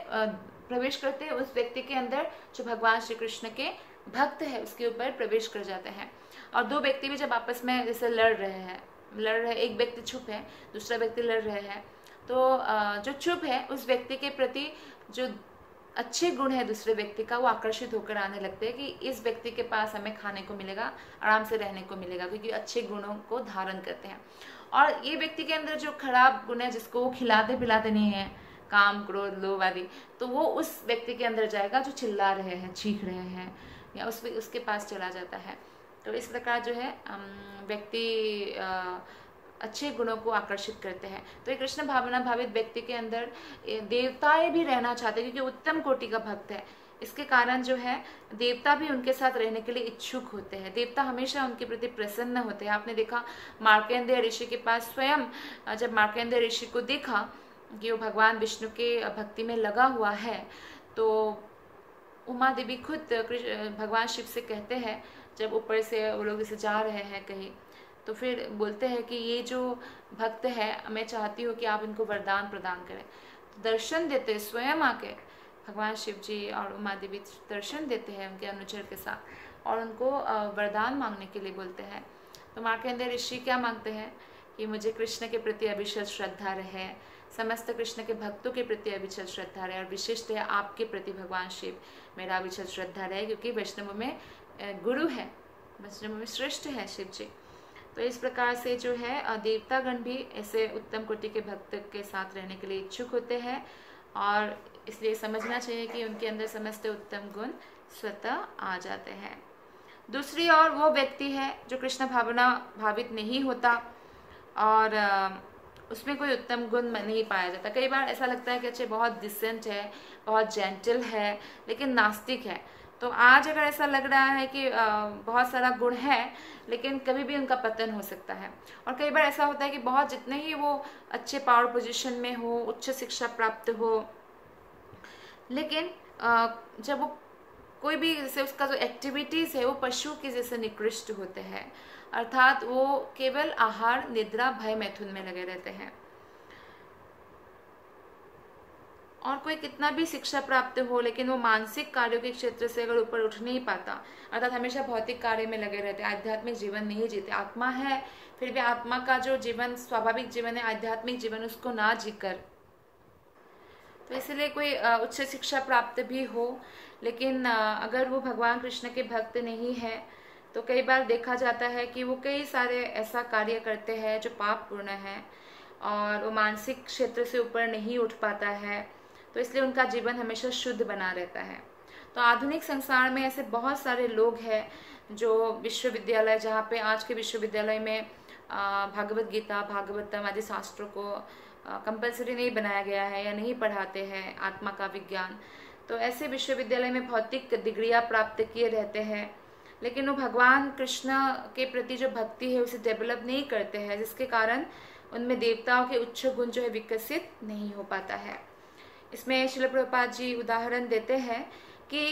प्रवेश करते हैं उस व्यक्ति के अंदर जो भगवान श्री कृष्ण के भक्त है, उसके ऊपर प्रवेश कर जाते हैं। और दो व्यक्ति भी जब आपस में जैसे लड़ रहे हैं, एक व्यक्ति चुप है, दूसरा व्यक्ति लड़ रहे हैं, तो जो चुप है उस व्यक्ति के प्रति जो अच्छे गुण है दूसरे व्यक्ति का, वो आकर्षित होकर आने लगते हैं कि इस व्यक्ति के पास हमें खाने को मिलेगा, आराम से रहने को मिलेगा, क्योंकि अच्छे गुणों को धारण करते हैं। और ये व्यक्ति के अंदर जो खराब गुण है, जिसको वो खिलाते पिलाते नहीं है, काम, क्रोध, लोभ आदि, तो वो उस व्यक्ति के अंदर जाएगा जो चिल्ला रहे हैं, चीख रहे हैं, या उसके पास चला जाता है। तो इस प्रकार जो है व्यक्ति अच्छे गुणों को आकर्षित करते हैं। तो ये कृष्ण भावना भावित व्यक्ति के अंदर देवताएं भी रहना चाहते हैं, क्योंकि उत्तम कोटि का भक्त है। इसके कारण जो है देवता भी उनके साथ रहने के लिए इच्छुक होते हैं। देवता हमेशा उनके प्रति प्रसन्न होते हैं। आपने देखा मार्कंडेय ऋषि के पास स्वयं जब मार्कंडेय ऋषि को देखा कि वो भगवान विष्णु के भक्ति में लगा हुआ है, तो उमा देवी खुद भगवान शिव से कहते हैं, जब ऊपर से वो लोग जैसे जा रहे हैं कहीं, तो फिर बोलते हैं कि ये जो भक्त है, मैं चाहती हूँ कि आप इनको वरदान प्रदान करें। तो दर्शन देते स्वयं आके भगवान शिव जी और उमा देवी दर्शन देते हैं उनके अनुचर के साथ, और उनको वरदान मांगने के लिए बोलते हैं। तो मार्कंडेय ऋषि क्या मांगते हैं कि मुझे कृष्ण के प्रति अविचल श्रद्धा रहे, समस्त कृष्ण के भक्तों के प्रति अविचल श्रद्धा रहे, और विशिष्ट है आपके प्रति भगवान शिव मेरा अविचल श्रद्धा रहे, क्योंकि वैष्णव में गुरु है, वैष्णव में श्रेष्ठ है शिव जी। तो इस प्रकार से जो है देवतागण भी ऐसे उत्तम कोटि के भक्त के साथ रहने के लिए इच्छुक होते हैं, और इसलिए समझना चाहिए कि उनके अंदर समस्त उत्तम गुण स्वतः आ जाते हैं। दूसरी ओर वो व्यक्ति है जो कृष्ण भावना भावित नहीं होता और उसमें कोई उत्तम गुण नहीं पाया जाता। कई बार ऐसा लगता है कि अच्छे बहुत डिसेंट है, बहुत जेंटल है, लेकिन नास्तिक है। तो आज अगर ऐसा लग रहा है कि बहुत सारा गुण है, लेकिन कभी भी उनका पतन हो सकता है। और कई बार ऐसा होता है कि बहुत जितने ही वो अच्छे पावर पोजीशन में हो, उच्च शिक्षा प्राप्त हो, लेकिन जब वो कोई भी जैसे उसका जो एक्टिविटीज़ है वो पशु के जैसे निकृष्ट होते हैं, अर्थात वो केवल आहार, निद्रा, भय, मैथुन में लगे रहते हैं। और कोई कितना भी शिक्षा प्राप्त हो, लेकिन वो मानसिक कार्यों के क्षेत्र से अगर ऊपर उठ नहीं पाता, अर्थात हमेशा भौतिक कार्य में लगे रहते, आध्यात्मिक जीवन नहीं जीते, आत्मा है फिर भी आत्मा का जो जीवन स्वाभाविक जीवन है, आध्यात्मिक जीवन, उसको ना जीकर तो इसलिए कोई उच्च शिक्षा प्राप्त भी हो, लेकिन अगर वो भगवान कृष्ण के भक्त नहीं है तो कई बार देखा जाता है कि वो कई सारे ऐसा कार्य करते हैं जो पापपूर्ण है और वो मानसिक क्षेत्र से ऊपर नहीं उठ पाता है, तो इसलिए उनका जीवन हमेशा शुद्ध बना रहता है। तो आधुनिक संसार में ऐसे बहुत सारे लोग हैं जो विश्वविद्यालय, जहाँ पे आज के विश्वविद्यालय में भागवत गीता, भागवतम आदि शास्त्रों को कंपलसरी नहीं बनाया गया है या नहीं पढ़ाते हैं, आत्मा का विज्ञान। तो ऐसे विश्वविद्यालय में भौतिक डिग्रियां प्राप्त किए रहते हैं, लेकिन वो भगवान कृष्ण के प्रति जो भक्ति है उसे डेवलप नहीं करते हैं, जिसके कारण उनमें देवताओं के उच्च गुण जो है विकसित नहीं हो पाता है। इसमें श्रील प्रभुपाद जी उदाहरण देते हैं कि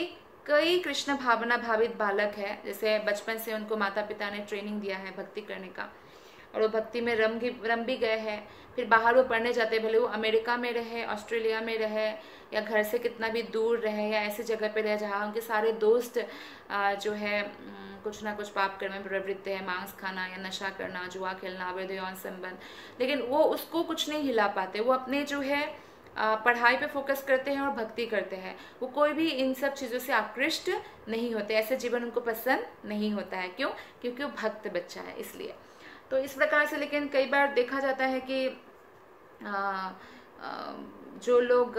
कई कृष्ण भावना भावित बालक है, जैसे बचपन से उनको माता पिता ने ट्रेनिंग दिया है भक्ति करने का और वो भक्ति में रम भी गए हैं, फिर बाहर वो पढ़ने जाते, भले वो अमेरिका में रहे, ऑस्ट्रेलिया में रहे या घर से कितना भी दूर रहे या ऐसी जगह पे रहे जहाँ उनके सारे दोस्त जो है कुछ ना कुछ पाप कर्म में प्रवृत्त है, मांस खाना या नशा करना, जुआ खेलना, अवैध यौन संबंध, लेकिन वो उसको कुछ नहीं हिला पाते। वो अपने जो है पढ़ाई पे फोकस करते हैं और भक्ति करते हैं, वो कोई भी इन सब चीज़ों से आकृष्ट नहीं होते, ऐसे जीवन उनको पसंद नहीं होता है। क्यों? क्योंकि वो भक्त बच्चा है, इसलिए। तो इस प्रकार से लेकिन कई बार देखा जाता है कि जो लोग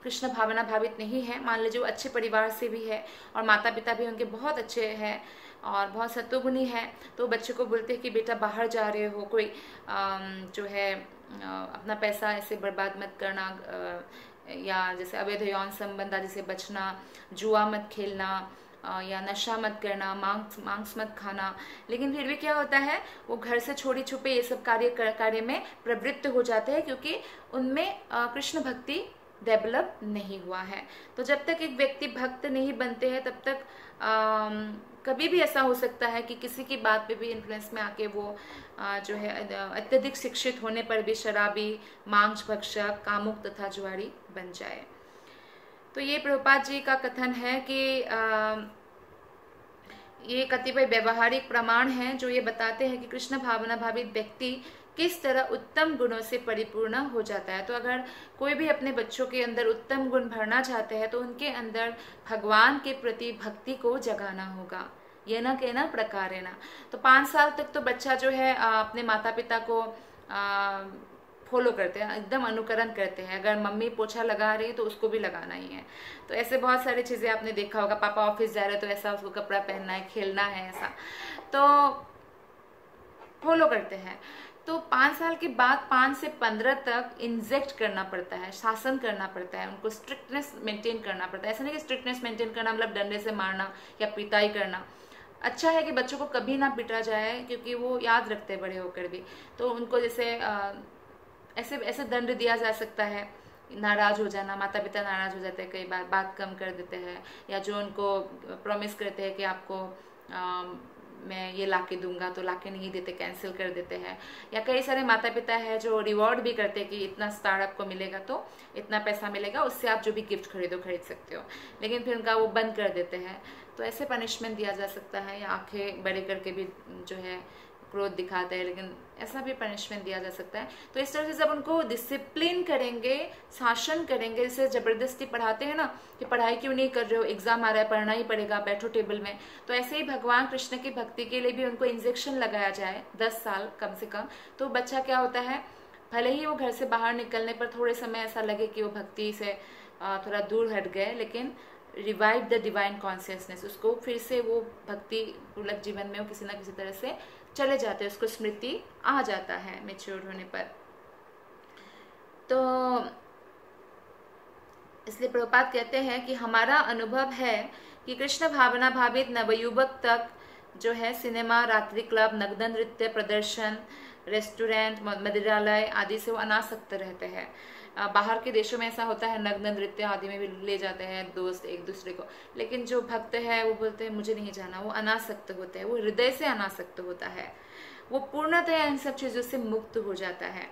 कृष्ण भावना भावित नहीं है, मान लीजिए वो अच्छे परिवार से भी है और माता पिता भी उनके बहुत अच्छे हैं और बहुत सत्वगुणी है, तो बच्चे को बोलते हैं कि बेटा बाहर जा रहे हो, कोई जो है अपना पैसा ऐसे बर्बाद मत करना, या जैसे अवैध यौन संबंध आदि से बचना, जुआ मत खेलना या नशा मत करना, मांस मत खाना। लेकिन फिर भी क्या होता है, वो घर से छोड़ी छुपे ये सब कार्य में प्रवृत्त हो जाते हैं, क्योंकि उनमें कृष्ण भक्ति डेवलप नहीं हुआ है। तो जब तक एक व्यक्ति भक्त नहीं बनते हैं तब तक कभी भी ऐसा हो सकता है कि किसी की बात पे भी इन्फ्लुएंस में आके वो जो है अत्यधिक शिक्षित होने पर भी शराबी, मांस भक्षक, कामुक तथा जुआरी बन जाए। तो ये प्रभुपाद जी का कथन है कि ये कतिपय व्यवहारिक प्रमाण हैं जो ये बताते हैं कि कृष्ण भावना भावित व्यक्ति किस तरह उत्तम गुणों से परिपूर्ण हो जाता है। तो अगर कोई भी अपने बच्चों के अंदर उत्तम गुण भरना चाहते हैं तो उनके अंदर भगवान के प्रति भक्ति को जगाना होगा, ये ना कहना प्रकारे ना। तो 5 साल तक तो बच्चा जो है अपने माता पिता को फॉलो करते हैं, एकदम अनुकरण करते हैं। अगर मम्मी पोछा लगा रही है तो उसको भी लगाना ही है। तो ऐसे बहुत सारी चीज़ें आपने देखा होगा, पापा ऑफिस जा रहे तो ऐसा उसको कपड़ा पहनना है, खेलना है, ऐसा तो फॉलो करते हैं। तो 5 साल के बाद 5 से 15 तक इंजेक्ट करना पड़ता है, शासन करना पड़ता है, उनको स्ट्रिक्टनेस मेंटेन करना पड़ता है। ऐसा नहीं कि स्ट्रिक्टनेस मेंटेन करना मतलब डंडे से मारना या पिटाई करना। अच्छा है कि बच्चों को कभी ना पिटा जाए, क्योंकि वो याद रखते हैं बड़े होकर भी। तो उनको जैसे ऐसे दंड दिया जा सकता है, नाराज हो जाना, माता पिता नाराज हो जाते हैं, कई बार बात कम कर देते हैं, या जो उनको प्रॉमिस करते हैं कि आपको मैं ये लाके दूंगा तो लाके नहीं देते, कैंसिल कर देते हैं। या कई सारे माता पिता है जो रिवॉर्ड भी करते हैं कि इतना स्टार आपको मिलेगा तो इतना पैसा मिलेगा, उससे आप जो भी गिफ्ट खरीद सकते हो, लेकिन फिर उनका वो बंद कर देते हैं। तो ऐसे पनिशमेंट दिया जा सकता है, या आंखें बड़े करके भी जो है क्रोध दिखाते हैं, लेकिन ऐसा भी पनिशमेंट दिया जा सकता है। तो इस तरह से जब उनको डिसिप्लिन करेंगे, शासन करेंगे, जैसे जबरदस्ती पढ़ाते हैं ना कि पढ़ाई क्यों नहीं कर रहे हो, एग्जाम आ रहा है, पढ़ना ही पड़ेगा, बैठो टेबल में, तो ऐसे ही भगवान कृष्ण की भक्ति के लिए भी उनको इंजेक्शन लगाया जाए 10 साल कम से कम। तो बच्चा क्या होता है, भले ही वो घर से बाहर निकलने पर थोड़े समय ऐसा लगे कि वो भक्ति से थोड़ा दूर हट गए, लेकिन रिवाइव द डिवाइन कॉन्शियसनेस, उसको फिर से वो भक्ति पूर्वक जीवन में वो किसी न किसी तरह से चले जाते हैं, उसको स्मृति आ जाता है मैच्योर होने पर। तो इसलिए प्रभुपाद कहते हैं कि हमारा अनुभव है कि कृष्ण भावना भावित नवयुवक तक जो है सिनेमा, रात्रि क्लब, नग्न नृत्य प्रदर्शन, रेस्टोरेंट, मदिरालय आदि से वो अनासक्त रहते हैं। बाहर के देशों में ऐसा होता है, नग्न नृत्य आदि में भी ले जाते हैं दोस्त एक दूसरे को, लेकिन जो भक्त है वो बोलते हैं मुझे नहीं जाना, वो अनासक्त होते हैं, वो हृदय से अनासक्त होता है, वो पूर्णतः इन सब चीजों से मुक्त हो जाता है।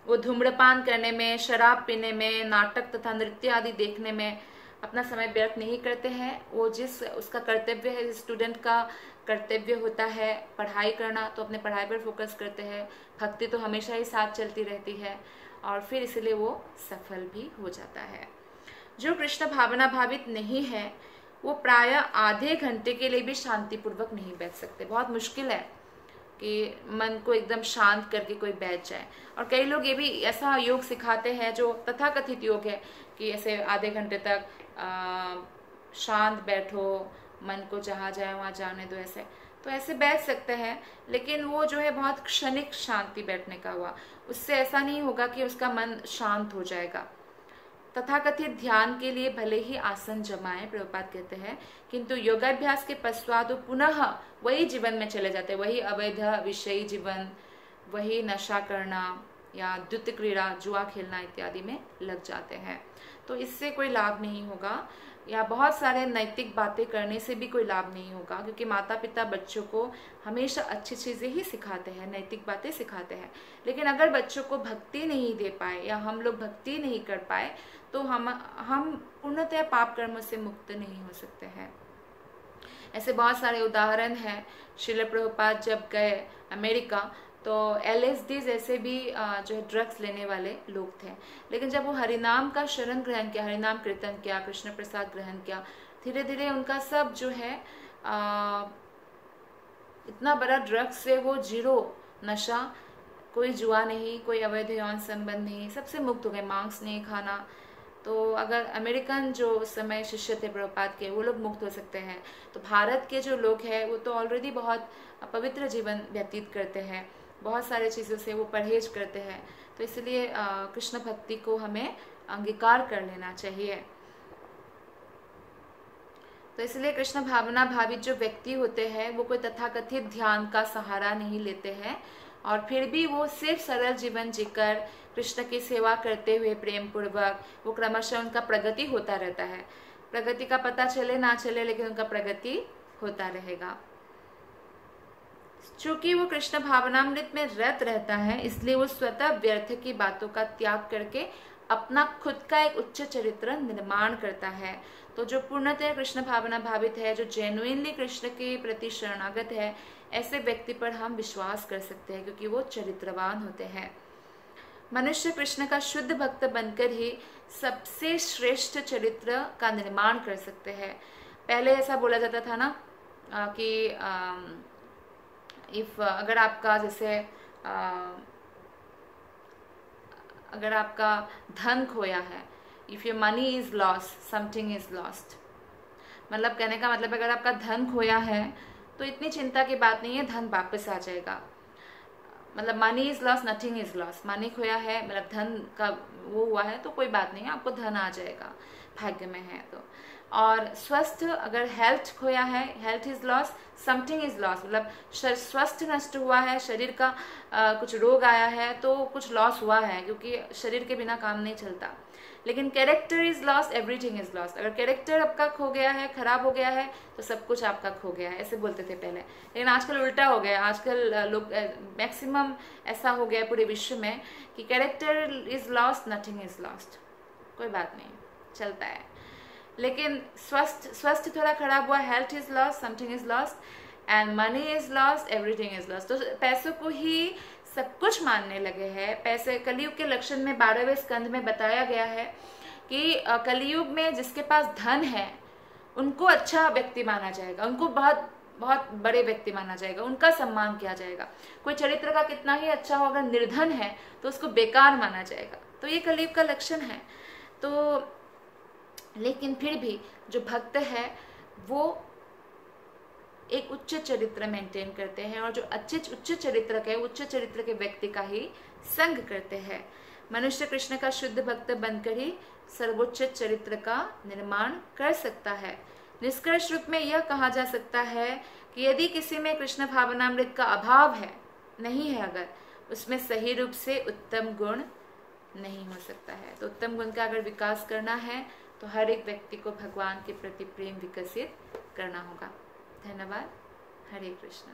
वो धूम्रपान करने में, शराब पीने में, नाटक तथा नृत्य आदि देखने में अपना समय व्यर्थ नहीं करते हैं। वो जिस उसका कर्तव्य है, स्टूडेंट का कर्तव्य होता है पढ़ाई करना, तो अपने पढ़ाई पर फोकस करते हैं। भक्ति तो हमेशा ही साथ चलती रहती है, और फिर इसलिए वो सफल भी हो जाता है। जो कृष्ण भावना भावित नहीं है वो प्रायः आधे घंटे के लिए भी शांतिपूर्वक नहीं बैठ सकते। बहुत मुश्किल है कि मन को एकदम शांत करके कोई बैठ जाए। और कई लोग ये भी ऐसा योग सिखाते हैं जो तथाकथित योग है कि ऐसे आधे घंटे तक शांत बैठो, मन को जहाँ जाए वहाँ जाने दो, ऐसे बैठ सकते हैं, लेकिन वो जो है बहुत क्षणिक शांति बैठने का हुआ। उससे ऐसा नहीं होगा कि उसका मन शांत हो जाएगा। तथाकथित ध्यान के लिए भले ही आसन जमाएं, प्रभुपाद कहते हैं, किंतु योगाभ्यास के पश्चात वो पुनः वही जीवन में चले जाते हैं, वही अवैध विषयी जीवन, वही नशा करना या द्वैत क्रीड़ा, जुआ खेलना इत्यादि में लग जाते हैं। तो इससे कोई लाभ नहीं होगा, या बहुत सारे नैतिक बातें करने से भी कोई लाभ नहीं होगा, क्योंकि माता पिता बच्चों को हमेशा अच्छी चीज़ें ही सिखाते हैं, नैतिक बातें सिखाते हैं। लेकिन अगर बच्चों को भक्ति नहीं दे पाए या हम लोग भक्ति नहीं कर पाए तो हम पूर्णतः पाप कर्म से मुक्त नहीं हो सकते हैं। ऐसे बहुत सारे उदाहरण हैं। श्रील प्रभुपाद जब गए अमेरिका तो LSD जैसे भी जो है ड्रग्स लेने वाले लोग थे, लेकिन जब वो हरिनाम का शरण ग्रहण किया, हरिनाम कीर्तन किया, कृष्ण प्रसाद ग्रहण किया, धीरे धीरे उनका सब जो है इतना बड़ा ड्रग्स से वो जीरो नशा, कोई जुआ नहीं, कोई अवैध यौन संबंध नहीं, सबसे मुक्त हो गए, मांस नहीं खाना। तो अगर अमेरिकन जो उस समय शिष्य थे प्रभुपाद के, वो लोग मुक्त हो सकते हैं, तो भारत के जो लोग हैं वो तो ऑलरेडी बहुत पवित्र जीवन व्यतीत करते हैं, बहुत सारे चीज़ों से वो परहेज करते हैं। तो इसलिए कृष्ण भक्ति को हमें अंगीकार कर लेना चाहिए। तो इसलिए कृष्ण भावना भावित जो व्यक्ति होते हैं वो कोई तथाकथित ध्यान का सहारा नहीं लेते हैं, और फिर भी वो सिर्फ सरल जीवन जीकर कृष्ण की सेवा करते हुए प्रेम पूर्वक वो क्रमशः उनका प्रगति होता रहता है। प्रगति का पता चले ना चले, लेकिन उनका प्रगति होता रहेगा। चूंकि वो कृष्ण भावनामृत में रत रहता है, इसलिए वो स्वतः व्यर्थ की बातों का त्याग करके अपना खुद का एक उच्च चरित्र निर्माण करता है। तो जो पूर्णतः कृष्ण भावना भावित है, जो जेन्युइनली कृष्ण के प्रति शरणागत है, ऐसे व्यक्ति पर हम विश्वास कर सकते हैं, क्योंकि वो चरित्रवान होते हैं। मनुष्य कृष्ण का शुद्ध भक्त बनकर ही सबसे श्रेष्ठ चरित्र का निर्माण कर सकते हैं। पहले ऐसा बोला जाता था ना कि अगर आपका जैसे अगर आपका धन खोया है, if your money is lost something is lost, मतलब कहने का मतलब अगर आपका धन खोया है तो इतनी चिंता की बात नहीं है, धन वापस आ जाएगा। मतलब money is lost nothing is lost, money खोया है मतलब धन का वो हुआ है तो कोई बात नहीं है, आपको धन आ जाएगा, भाग्य में है तो। और स्वस्थ, अगर हेल्थ खोया है, health is loss, something is loss, मतलब स्वस्थ नष्ट हुआ है, शरीर का कुछ रोग आया है तो कुछ लॉस हुआ है, क्योंकि शरीर के बिना काम नहीं चलता। लेकिन character is loss, everything is loss, अगर कैरेक्टर आपका खो गया है, खराब हो गया है, तो सब कुछ आपका खो गया है, ऐसे बोलते थे पहले। लेकिन आजकल उल्टा हो गया, आजकल लोग मैक्सिमम ऐसा हो गया पूरे विश्व में कि character is lost, nothing is lost, कोई बात नहीं, चलता है। लेकिन स्वस्थ थोड़ा खराब हुआ, health is lost, something is lost, and money is lost, everything is lost. तो पैसों को ही सब कुछ मानने लगे हैं। पैसे कलयुग के लक्षण में 12वें स्कंद में बताया गया है कि कलयुग में जिसके पास धन है उनको अच्छा व्यक्ति माना जाएगा, उनको बहुत बहुत बड़े व्यक्ति माना जाएगा, उनका सम्मान किया जाएगा। कोई चरित्र का कितना ही अच्छा हो, अगर निर्धन है तो उसको बेकार माना जाएगा। तो ये कलयुग का लक्षण है। तो लेकिन फिर भी जो भक्त है वो एक उच्च चरित्र मेंटेन करते हैं, और जो उच्च चरित्र के व्यक्ति का ही संग करते हैं। मनुष्य कृष्ण का शुद्ध भक्त बनकर ही सर्वोच्च चरित्र का निर्माण कर सकता है। निष्कर्ष रूप में यह कहा जा सकता है कि यदि किसी में कृष्ण भावनामृत का अभाव है, नहीं है, अगर उसमें सही रूप से उत्तम गुण नहीं हो सकता है। तो उत्तम गुण का अगर विकास करना है तो हर एक व्यक्ति को भगवान के प्रति प्रेम विकसित करना होगा। धन्यवाद। हरे कृष्ण।